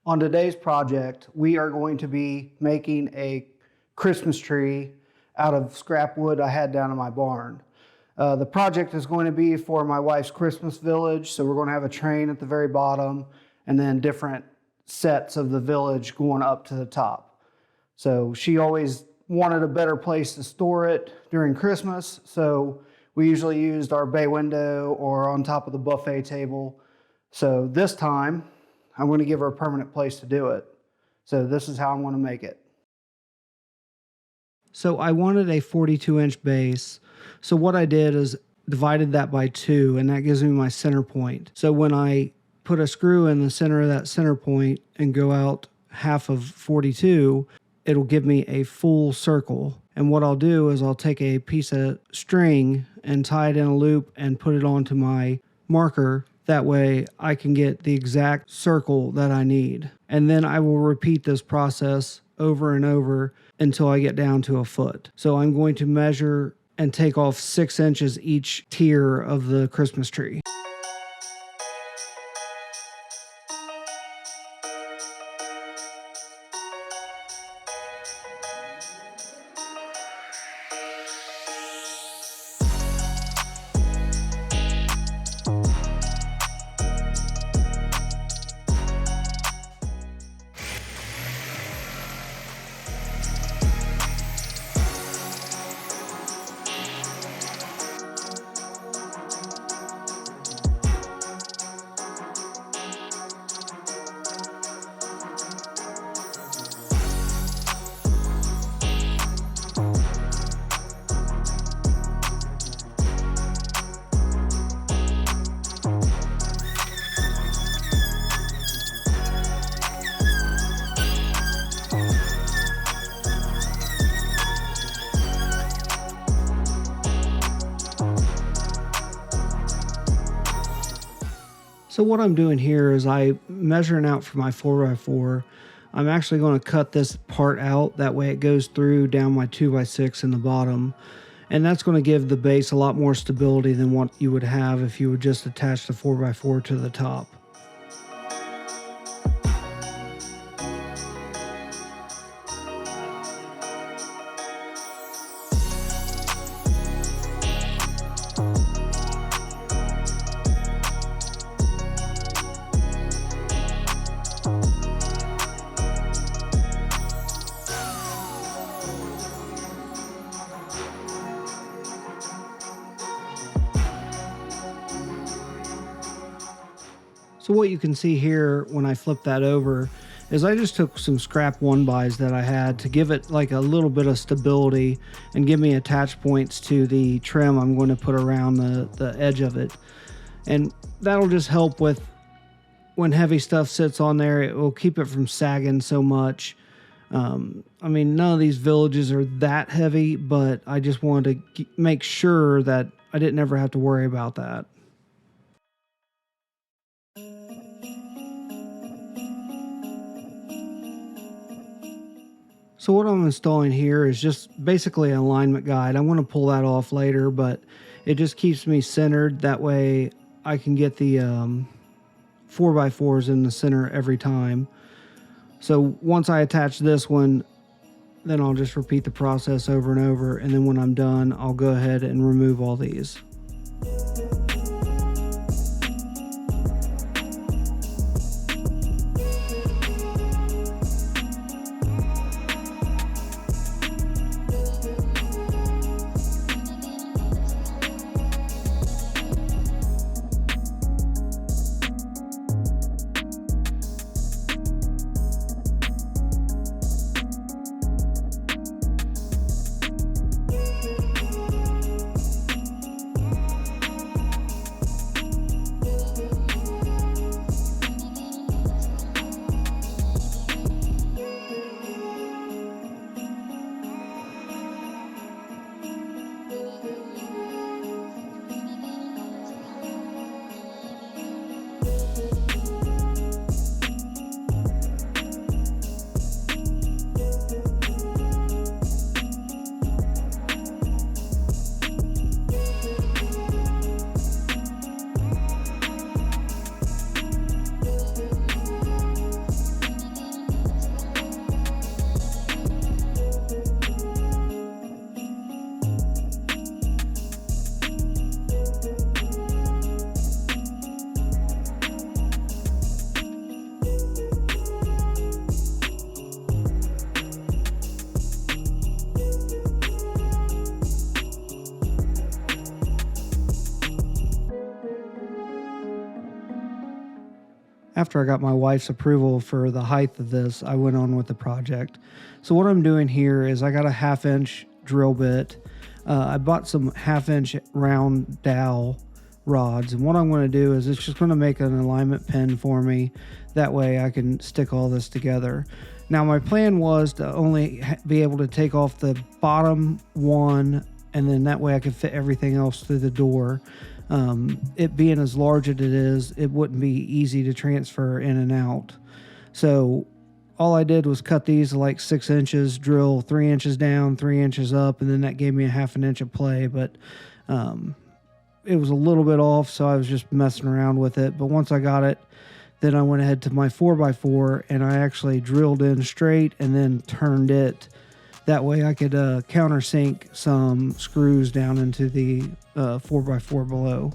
On today's project, we are going to be making a Christmas tree out of scrap wood I had down in my barn. The project is going to be for my wife's Christmas village, so we're going to have a train at the very bottom and then different sets of the village going up to the top. So she always wanted a better place to store it during Christmas, so we usually used our bay window or on top of the buffet table. So this time, I'm going to give her a permanent place to do it. So this is how I'm going to make it. So I wanted a 42-inch base. So what I did is divided that by 2, and that gives me my center point. So when I put a screw in the center of that center point and go out half of 42, it'll give me a full circle. And what I'll do is I'll take a piece of string and tie it in a loop and put it onto my marker. That way I can get the exact circle that I need. And then I will repeat this process over and over until I get down to a foot. So I'm going to measure and take off 6 inches each tier of the Christmas tree. So what I'm doing here is I'm measuring out for my 4x4. I'm actually going to cut this part out. That way it goes through down my 2x6 in the bottom. And that's going to give the base a lot more stability than what you would have if you would just attach the 4x4 to the top. So what you can see here when I flip that over is I just took some scrap 1-bys that I had to give it like a little bit of stability and give me attach points to the trim I'm going to put around the edge of it. And that'll just help with when heavy stuff sits on there, it will keep it from sagging so much. I mean, none of these villages are that heavy, but I just wanted to make sure that I didn't ever have to worry about that. So what I'm installing here is just basically an alignment guide. I'm going to pull that off later, but it just keeps me centered. That way I can get the 4x4s in the center every time. So once I attach this one, then I'll just repeat the process over and over. And then when I'm done, I'll go ahead and remove all these. after I got my wife's approval for the height of this, I went on with the project. So what I'm doing here is I got a 1/2-inch drill bit. I bought some 1/2-inch round dowel rods, and what I'm going to do is it's just going to make an alignment pin for me. That way I can stick all this together. Now my plan was to only be able to take off the bottom one, and then that way I could fit everything else through the door. It being as large as it is, it wouldn't be easy to transfer in and out. So all I did was cut these like 6 inches, drill 3 inches down, 3 inches up, and then that gave me a 1/2 inch of play. But it was a little bit off, so I was just messing around with it. But once I got it, then I went ahead to my 4x4 and I actually drilled in straight and then turned it. That way I could countersink some screws down into the 4x4 below.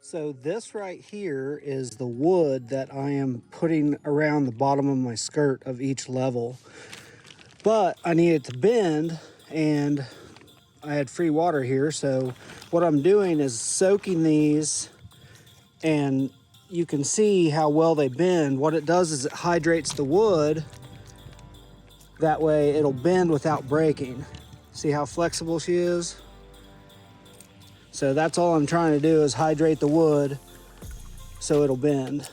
So this right here is the wood that I am putting around the bottom of my skirt of each level. But I need it to bend, and I had free water here, so what I'm doing is soaking these, and you can see how well they bend. What it does is it hydrates the wood. That way it'll bend without breaking. See how flexible she is? So that's all I'm trying to do, is hydrate the wood so it'll bend.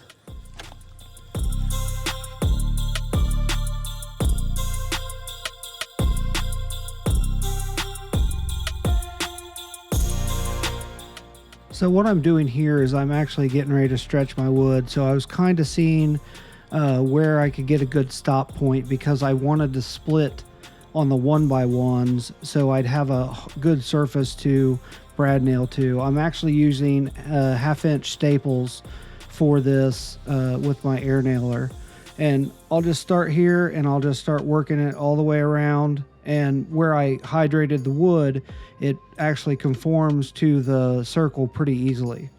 So what I'm doing here is I'm actually getting ready to stretch my wood. So I was kind of seeing where I could get a good stop point, because I wanted to split on the 1x1s so I'd have a good surface to brad nail to. I'm actually using 1/2-inch staples for this with my air nailer, and I'll just start here and I'll just start working it all the way around. And where I hydrated the wood, it actually conforms to the circle pretty easily.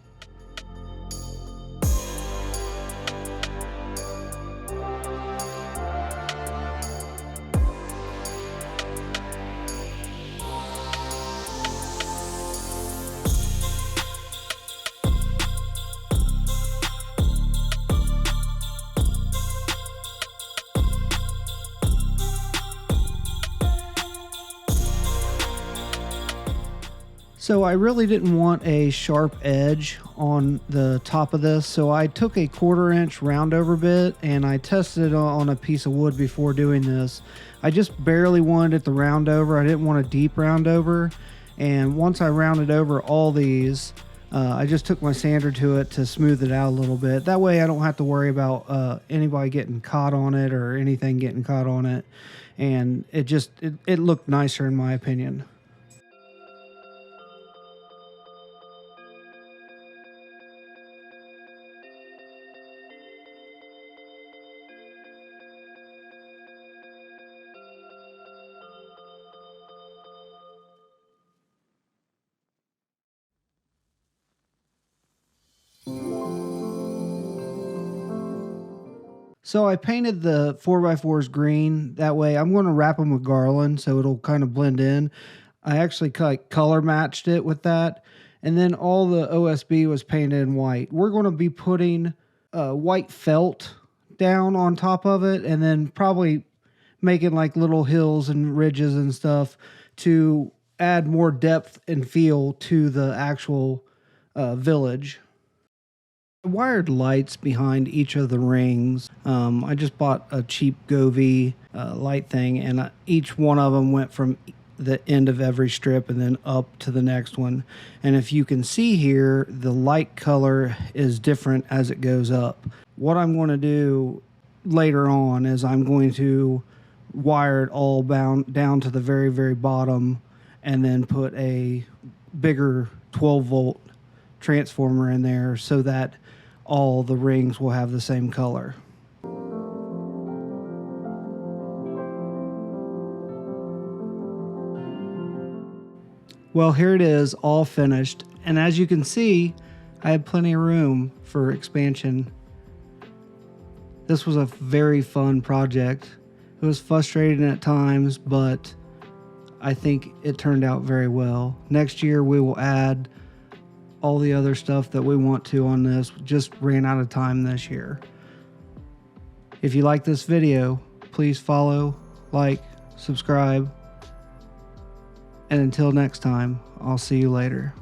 So I really didn't want a sharp edge on the top of this, so I took a 1/4-inch roundover bit and I tested it on a piece of wood before doing this. I just barely wanted it to round over. I didn't want a deep roundover, and once I rounded over all these, I just took my sander to it to smooth it out a little bit. That way I don't have to worry about anybody getting caught on it or anything getting caught on it, and it looked nicer in my opinion. So I painted the 4x4s green. That way I'm going to wrap them with garland so it'll kind of blend in. I actually color matched it with that. And then all the OSB was painted in white. We're going to be putting white felt down on top of it, and then probably making like little hills and ridges and stuff to add more depth and feel to the actual village. I wired lights behind each of the rings. I just bought a cheap Govee light thing, and each one of them went from the end of every strip and then up to the next one. And if you can see here, the light color is different as it goes up. What I'm going to do later on is I'm going to wire it all down to the very, very bottom and then put a bigger 12-volt transformer in there so that all the rings will have the same color. Well, here it is, all finished. And as you can see, I have plenty of room for expansion. This was a very fun project. It was frustrating at times, but I think it turned out very well. Next year, we will add all the other stuff that we want to on this. Just ran out of time this year. If you like this video, please follow, like, subscribe. And until next time, I'll see you later.